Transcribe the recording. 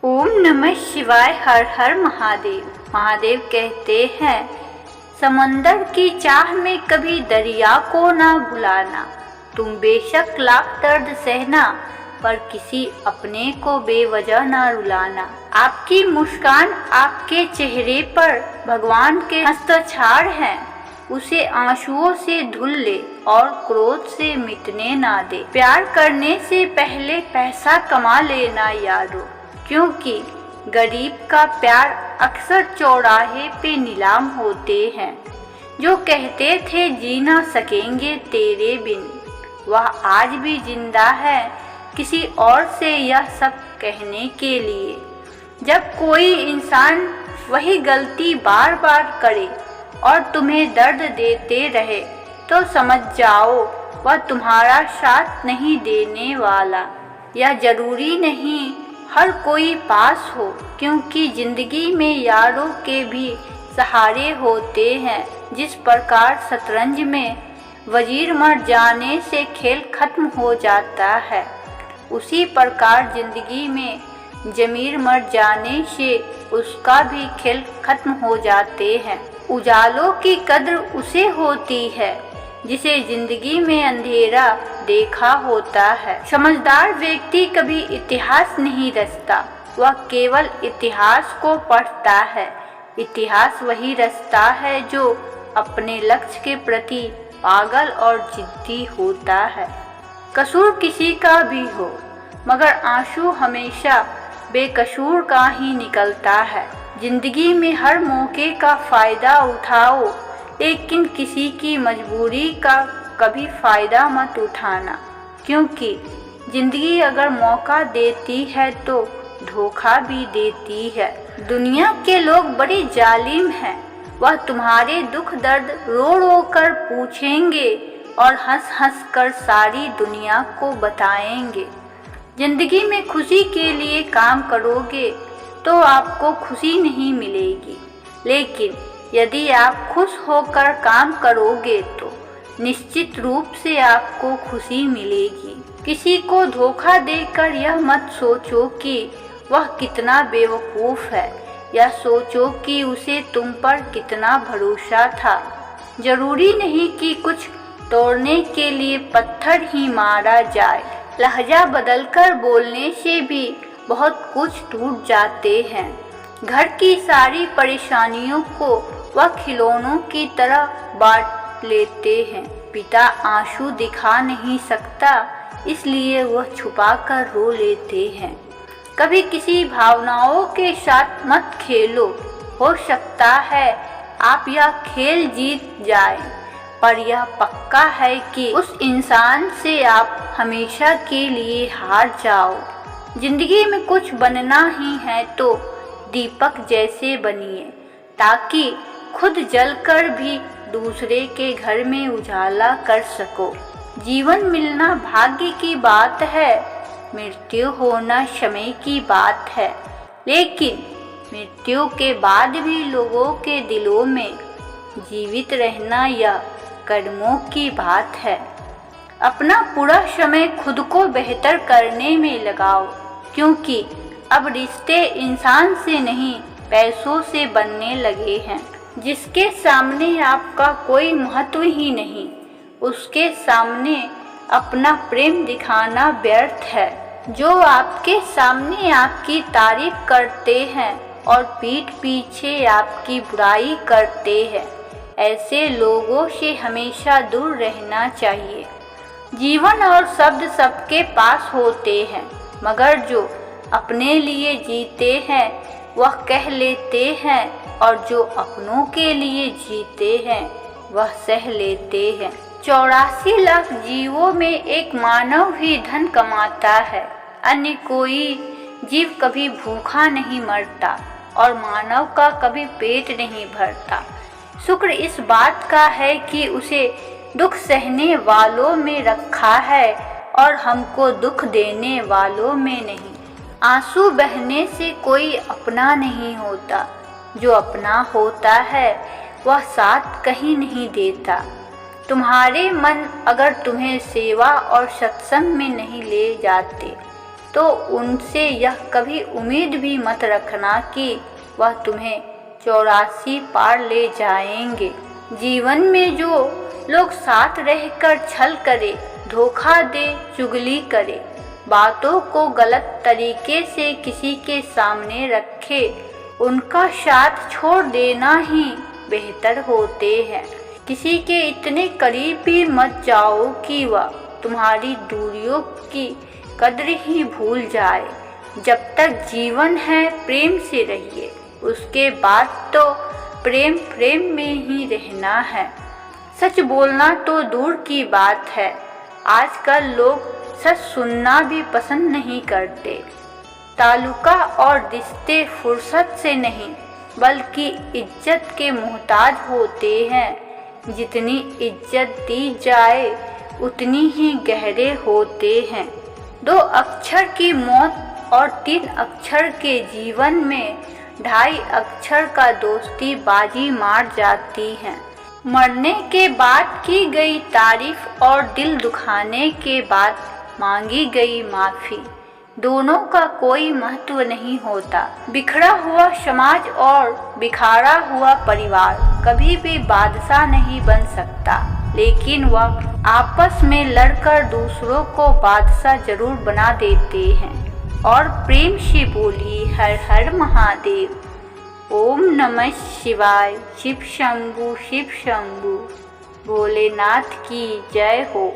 ओम नमः शिवाय। हर हर महादेव। महादेव कहते हैं, समंदर की चाह में कभी दरिया को ना भुलाना। तुम बेशक लाख दर्द सहना, पर किसी अपने को बेवजह ना रुलाना। आपकी मुस्कान आपके चेहरे पर भगवान के हस्ताक्षर हैं, उसे आंसुओं से धुल ले और क्रोध से मिटने ना दे। प्यार करने से पहले पैसा कमा लेना यारो, क्योंकि गरीब का प्यार अक्सर चौराहे पे नीलाम होते हैं। जो कहते थे जी ना सकेंगे तेरे बिन, वह आज भी जिंदा है किसी और से यह सब कहने के लिए। जब कोई इंसान वही गलती बार बार करे और तुम्हें दर्द देते रहे, तो समझ जाओ वह तुम्हारा साथ नहीं देने वाला। यह जरूरी नहीं हर कोई पास हो, क्योंकि जिंदगी में यारों के भी सहारे होते हैं। जिस प्रकार शतरंज में वजीर मर जाने से खेल खत्म हो जाता है, उसी प्रकार जिंदगी में जमीर मर जाने से उसका भी खेल खत्म हो जाते हैं। उजालों की कद्र उसे होती है जिसे जिंदगी में अंधेरा देखा होता है। समझदार व्यक्ति कभी इतिहास नहीं रचता, वह केवल इतिहास को पढ़ता है। इतिहास वही रचता है जो अपने लक्ष्य के प्रति पागल और जिद्दी होता है। कसूर किसी का भी हो, मगर आंसू हमेशा बेकसूर का ही निकलता है। जिंदगी में हर मौके का फायदा उठाओ, लेकिन किसी की मजबूरी का कभी फ़ायदा मत उठाना, क्योंकि ज़िंदगी अगर मौका देती है तो धोखा भी देती है। दुनिया के लोग बड़े जालिम हैं, वह तुम्हारे दुख दर्द रो रो कर पूछेंगे और हंस हंस कर सारी दुनिया को बताएंगे। ज़िंदगी में खुशी के लिए काम करोगे तो आपको खुशी नहीं मिलेगी, लेकिन यदि आप खुश होकर काम करोगे तो निश्चित रूप से आपको खुशी मिलेगी। किसी को धोखा देकर यह मत सोचो कि वह कितना बेवकूफ़ है, या सोचो कि उसे तुम पर कितना भरोसा था। जरूरी नहीं कि कुछ तोड़ने के लिए पत्थर ही मारा जाए। लहजा बदलकर बोलने से भी बहुत कुछ टूट जाते हैं। घर की सारी परेशानियों को वह खिलौनों की तरह बांट लेते हैं। पिता आंसू दिखा नहीं सकता, इसलिए वह छुपा कर रो लेते हैं। कभी किसी भावनाओं के साथ मत खेलो, हो सकता है आप यह खेल जीत जाए, पर यह पक्का है कि उस इंसान से आप हमेशा के लिए हार जाओ। जिंदगी में कुछ बनना ही है तो दीपक जैसे बनिए, ताकि खुद जलकर भी दूसरे के घर में उजाला कर सको। जीवन मिलना भाग्य की बात है, मृत्यु होना समय की बात है, लेकिन मृत्यु के बाद भी लोगों के दिलों में जीवित रहना यह कर्मों की बात है। अपना पूरा समय खुद को बेहतर करने में लगाओ, क्योंकि अब रिश्ते इंसान से नहीं पैसों से बनने लगे हैं। जिसके सामने आपका कोई महत्व ही नहीं, उसके सामने अपना प्रेम दिखाना व्यर्थ है। जो आपके सामने आपकी तारीफ करते हैं और पीठ पीछे आपकी बुराई करते हैं, ऐसे लोगों से हमेशा दूर रहना चाहिए। जीवन और शब्द सबके पास होते हैं, मगर जो अपने लिए जीते हैं वह कह लेते हैं, और जो अपनों के लिए जीते हैं वह सह लेते हैं। 84 लाख जीवों में एक मानव ही धन कमाता है, अन्य कोई जीव कभी भूखा नहीं मरता और मानव का कभी पेट नहीं भरता। शुक्र इस बात का है कि उसे दुख सहने वालों में रखा है और हमको दुख देने वालों में नहीं। आंसू बहने से कोई अपना नहीं होता, जो अपना होता है वह साथ कहीं नहीं देता। तुम्हारे मन अगर तुम्हें सेवा और सत्संग में नहीं ले जाते, तो उनसे यह कभी उम्मीद भी मत रखना कि वह तुम्हें 84 पार ले जाएंगे। जीवन में जो लोग साथ रहकर छल करे, धोखा दे, चुगली करे, बातों को गलत तरीके से किसी के सामने रखे, उनका साथ छोड़ देना ही बेहतर होते हैं। किसी के इतने करीब भी मत जाओ कि वह तुम्हारी दूरियों की कद्र ही भूल जाए। जब तक जीवन है प्रेम से रहिए, उसके बाद तो प्रेम प्रेम में ही रहना है। सच बोलना तो दूर की बात है, आजकल लोग सच सुनना भी पसंद नहीं करते। ताल्लुका और रिश्ते फुर्सत से नहीं बल्कि इज्जत के मोहताज होते हैं। जितनी इज्जत दी जाए उतनी ही गहरे होते हैं। 2 अक्षर की मौत और 3 अक्षर के जीवन में 2.5 अक्षर का दोस्ती बाजी मार जाती है। मरने के बाद की गई तारीफ और दिल दुखाने के बाद मांगी गई माफ़ी, दोनों का कोई महत्व नहीं होता। बिखरा हुआ समाज और बिखारा हुआ परिवार कभी भी बादशाह नहीं बन सकता, लेकिन वह आपस में लड़कर दूसरों को बादशाह जरूर बना देते हैं। और प्रेम से बोली हर हर महादेव। ओम नमः शिवाय। शिव शंभु भोलेनाथ की जय हो।